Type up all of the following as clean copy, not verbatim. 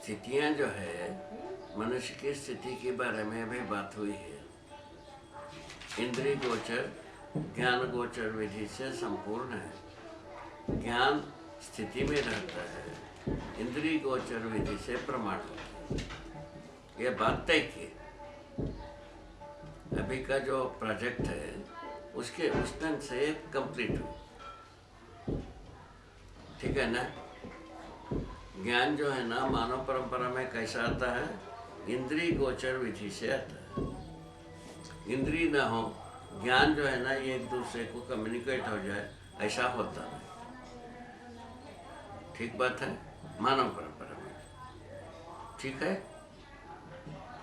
स्थितियां जो है, मनुष्य की स्थिति के बारे में भी बात हुई है। इंद्रिय गोचर ज्ञान गोचर विधि से संपूर्ण है। ज्ञान स्थिति में रहता है, इंद्रिय गोचर विधि से प्रमाण होता है। यह बात तय की। अभी का जो प्रोजेक्ट है उसके उस ढंग से कंप्लीट हो, ठीक है ना। ज्ञान जो है ना, मानव परंपरा में कैसा आता है, इंद्रिय गोचर विधि से आता है। इंद्रिय ना हो, ज्ञान जो है ना ये एक दूसरे को कम्युनिकेट हो जाए, ऐसा होता नहीं। ठीक बात है, मानव परंपरा में, ठीक है।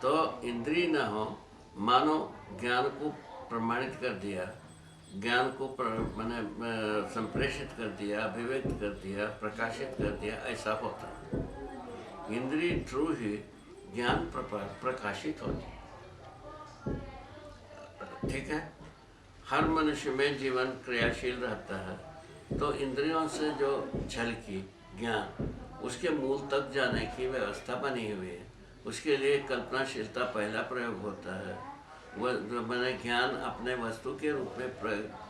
तो इंद्रिय ना हो, मानो ज्ञान को प्रमाणित कर दिया, ज्ञान को मैंने संप्रेषित कर दिया, अभिव्यक्त कर दिया, प्रकाशित कर दिया, ऐसा होता है। इंद्रिय थ्रू ही ज्ञान प्रकाशित होती है, ठीक है। हर मनुष्य में जीवन क्रियाशील रहता है, तो इंद्रियों से जो झलकी ज्ञान, उसके मूल तक जाने की व्यवस्था बनी हुई है। उसके लिए कल्पनाशीलता पहला प्रयोग होता है। वह मैंने ज्ञान अपने वस्तु के रूप में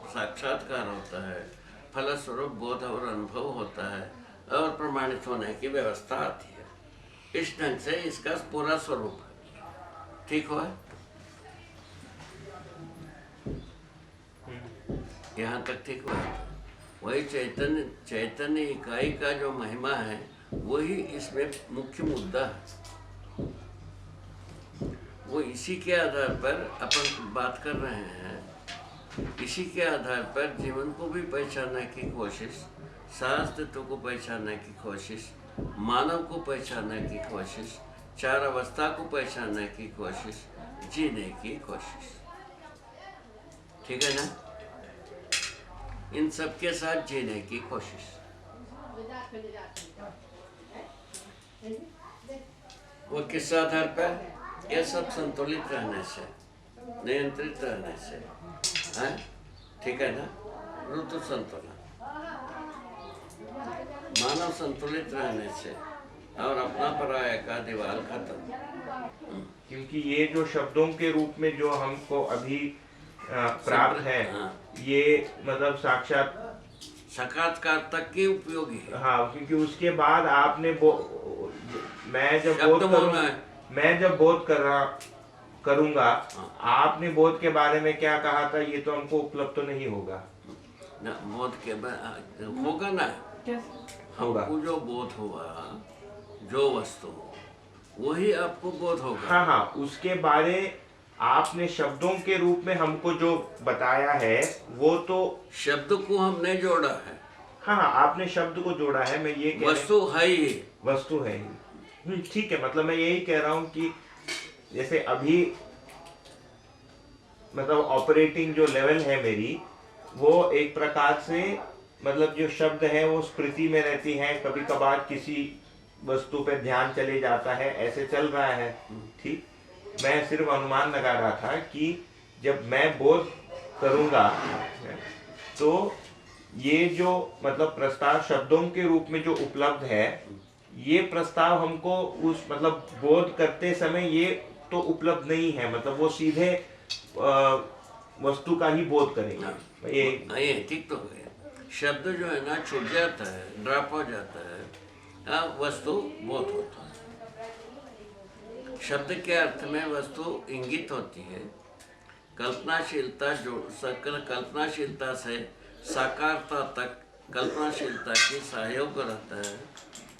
साक्षात्कार होता है, फलस्वरूप बोध और अनुभव होता है और प्रमाणित होने की व्यवस्था आती है। इस ढंग से इसका पूरा स्वरूप है, ठीक हुआ। यहाँ तक ठीक हुआ। वही चैतन्य इकाई का जो महिमा है, वही इसमें मुख्य मुद्दा है। वो इसी के आधार पर अपन बात कर रहे हैं। इसी के आधार पर जीवन को भी पहचानने की कोशिश, शास्त्र को पहचानने की कोशिश, मानव को पहचानने की कोशिश, चार अवस्था को पहचानने की कोशिश, जीने की कोशिश, ठीक है ना। इन सब के साथ जीने की कोशिश। वो किस आधार पर? ये सब संतुलित रहने से, नियंत्रित रहने से, हैं? ठीक है ना। ऋतु संतुलन, मानव संतुलित रहने से, और अपना पराया का दीवार खत्म। क्योंकि ये जो शब्दों के रूप में जो हमको अभी प्राप्त है, ये मतलब साक्षात्कार तक के उपयोगी है। हाँ, क्योंकि उसके बाद आपने मैं जब बोध करूंगा, आपने बोध के बारे में क्या कहा था, ये तो हमको उपलब्ध तो नहीं होगा ना। बोध के होगा ना, हमको जो बोध हुआ, जो वस्तु वही आपको बोध होगा। हाँ हाँ, उसके बारे आपने शब्दों के रूप में हमको जो बताया है, वो तो शब्द को हमने जोड़ा है। हाँ हाँ, आपने शब्द को जोड़ा है। मैं ये वस्तु है ही, वस्तु है ही, ठीक है। मतलब मैं यही कह रहा हूँ कि जैसे अभी मतलब ऑपरेटिंग जो लेवल है मेरी, वो एक प्रकार से मतलब जो शब्द है वो स्मृति में रहती हैं, कभी कभार किसी वस्तु पे ध्यान चले जाता है, ऐसे चल रहा है, ठीक। मैं सिर्फ अनुमान लगा रहा था कि जब मैं बोध करूंगा तो ये जो मतलब प्रस्ताव शब्दों के रूप में जो उपलब्ध है, ये प्रस्ताव हमको उस मतलब बोध करते समय ये तो उपलब्ध नहीं है। मतलब वो सीधे वस्तु का ही बोध करेंगे। ये ठीक तो है। शब्द जो है ना छूट जाता है, ड्रॉप हो जाता है, वस्तु बोध होता है। शब्द के अर्थ में वस्तु इंगित होती है। कल्पनाशीलता जो कल्पनाशीलता से साकारता तक कल्पनाशीलता की सहयोग रहता है।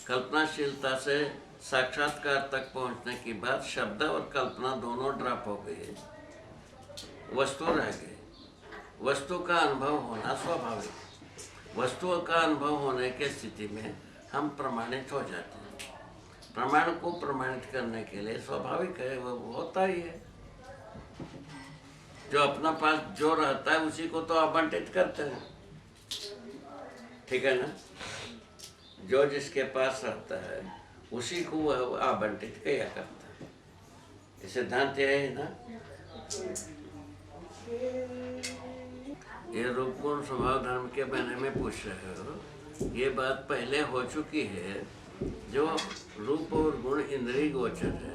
कल्पनाशीलता से साक्षात्कार तक पहुंचने के बाद शब्द और कल्पना दोनों ड्रॉप हो गए, वस्तु रह गई। वस्तु का अनुभव होना स्वाभाविक। वस्तुओं का अनुभव होने की स्थिति में हम प्रमाणित हो जाते हैं। प्रमाण को प्रमाणित करने के लिए स्वाभाविक है, वो होता ही है। जो अपना पास जो रहता है उसी को तो आवंटित करते हैं, ठीक है ना। जो जिसके पास रहता है उसी को वह आवंटित किया करता है। ये सिद्धांत है ना। ये रूप गुण स्वभाव धर्म के बारे में पूछ रहे हो, ये बात पहले हो चुकी है। जो रूप और गुण इंद्रिय गोचर है,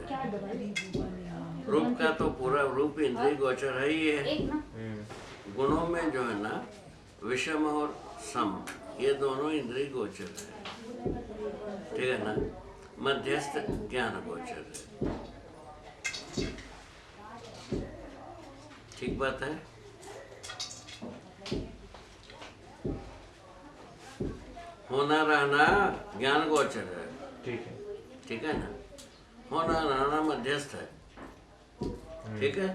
रूप का तो पूरा रूप इंद्रिय गोचर है ही है। गुणों में जो है ना विषम और सम, ये दोनों इंद्रिय गोचर है, ठीक है ना। मध्यस्थ ज्ञान गोचर है, ठीक बात है। होना रहना ज्ञान गोचर है, ठीक है ना। होना रहना मध्यस्थ है, ठीक है।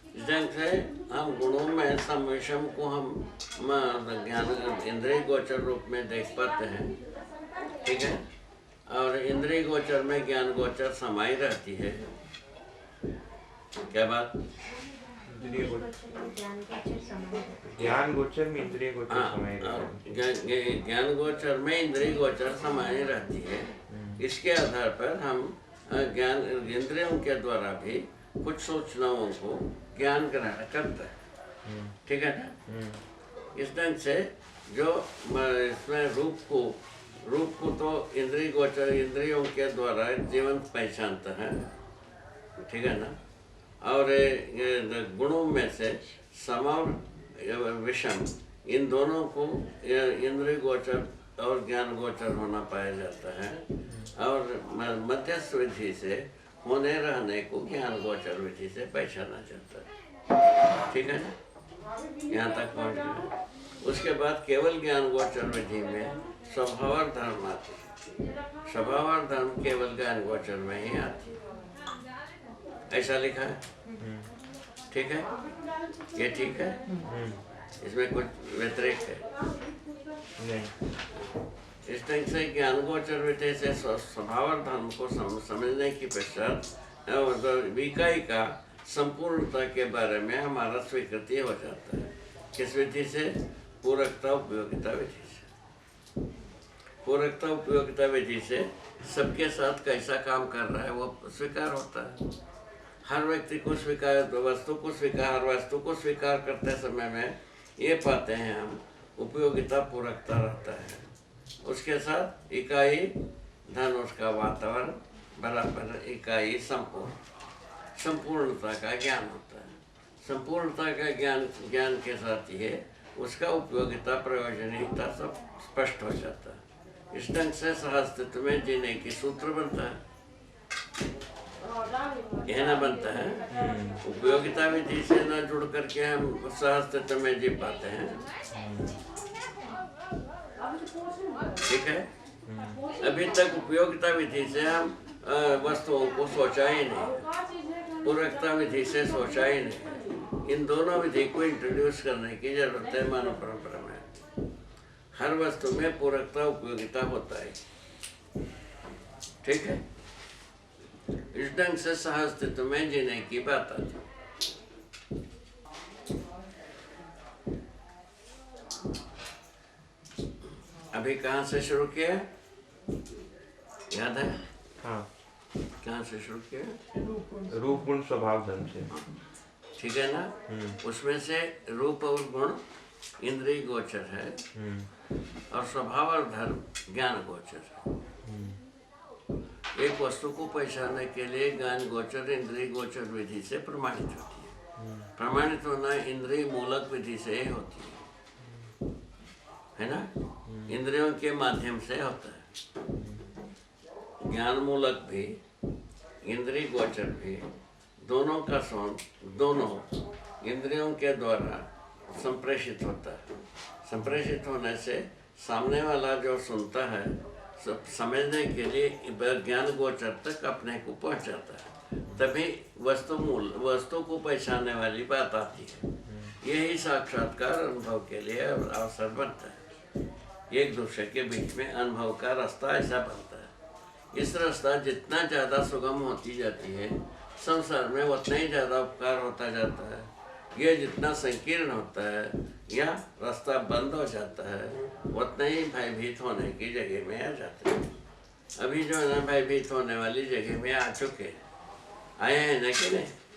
इस ढंग से हम गुणों में सम विषम को हम ज्ञान इंद्रिय गोचर रूप में देख पाते हैं, ठीक है। और इंद्रिय गोचर में ज्ञान गोचर समाई रहती है। क्या बात? ज्ञान गोचर में इंद्रिय गोचर समाई रहती है। ज्ञान गोचर में इंद्रिय गोचर समाई रहती है। इसके आधार पर हम ज्ञान इंद्रियों के द्वारा भी कुछ सूचनाओं को ज्ञान ग्रहण करता है, ठीक है ना। इस ढंग से जो इसमें रूप को तो इंद्रिय गोचर इंद्रियों के द्वारा जीवन पहचानता है, ठीक है ना। और गुणों में से सम और विषम, इन दोनों को इंद्रिय गोचर और ज्ञान गोचर होना पाया जाता है। और मध्यस्थ विधि से होने रहने को ज्ञान गोचर विधि से पहचाना जाता है, ठीक है ना। यहाँ तक पहुँच गए। उसके बाद केवल ज्ञान गोचर विधि में स्वभाव और धर्म आती है। स्वभाव और धर्म केवल ज्ञान गोचर में ही आती है, ऐसा लिखा है, ठीक है। ये ठीक है, इसमें कुछ व्यतिरेक है नहीं। इस ढंग से ज्ञान गोचर विधि से स्वभाव और धर्म को समझने की पश्चात विकाई का संपूर्णता के बारे में हमारा स्वीकृति हो जाता है। किस विधि से? पूरकता उपयोगिता विधि से। पूरकता उपयोगिता विधि से सबके साथ कैसा काम कर रहा है वो स्वीकार होता है। हर व्यक्ति को स्वीकार, वस्तु को स्वीकार करते समय में ये पाते हैं हम उपयोगिता पूरकता रहता है। उसके साथ इकाई धन, उसका वातावरण बराबर इकाई संपूर्णता का ज्ञान होता है। संपूर्णता का ज्ञान के साथ ये उसका उपयोगिता प्रयोजनीयता सब स्पष्ट हो जाता है। इस ढंग से सहअस्तित्व में जीने की सूत्र बनता है, यह ना बनता है। उपयोगिता विधि से न जुड़ करके हम सहअस्तित्व में जी पाते हैं, ठीक है। अभी तक उपयोगिता विधि से हम वस्तुओं को सोचा ही नहीं, पूरकता विधि से सोचा ही नहीं। इन दोनों विधि को इंट्रोड्यूस करने की जरूरत है मानव परंपरा में। हर वस्तु में पूरकता उपयोगिता होता है, ठीक है। इस ढंग से सहअस्तित्व में जीने की बात आती। अभी कहाँ से शुरू किया? याद है? हाँ। कहाँ से शुरू किया? रूप गुण स्वभाव धर्म से, ठीक है ना। उसमें से रूप और गुण इंद्रिय गोचर है और स्वभाव और धर्म ज्ञान गोचर है। एक वस्तु को पहचानने के लिए ज्ञान गोचर इंद्रिय गोचर विधि से प्रमाणित होती है। प्रमाणित होना इंद्रिय मूलक विधि से ही होती है ना। इंद्रियों के माध्यम से होता है। ज्ञान मूलक भी इंद्रिय गोचर भी दोनों का दोनों इंद्रियों के द्वारा संप्रेषित होता है। संप्रेषित होने से सामने वाला जो सुनता है समझने के लिए ज्ञान गोचर तक अपने को पहुंचाता है, तभी वस्तु को पहचानने वाली बात आती है। यही साक्षात्कार अनुभव के लिए अवसर बनता है। एक दूसरे के बीच में अनुभव का रास्ता ऐसा बनता है। इस रास्ता जितना ज़्यादा सुगम होती जाती है, संसार में उतना ही ज़्यादा उपकार होता जाता है। यह जितना संकीर्ण होता है या रास्ता बंद हो जाता है, उतना ही भयभीत होने की जगह में आ जाते हैं। अभी जो है ना भयभीत होने वाली जगह में आ चुके हैं, आए हैं ना कि नहीं?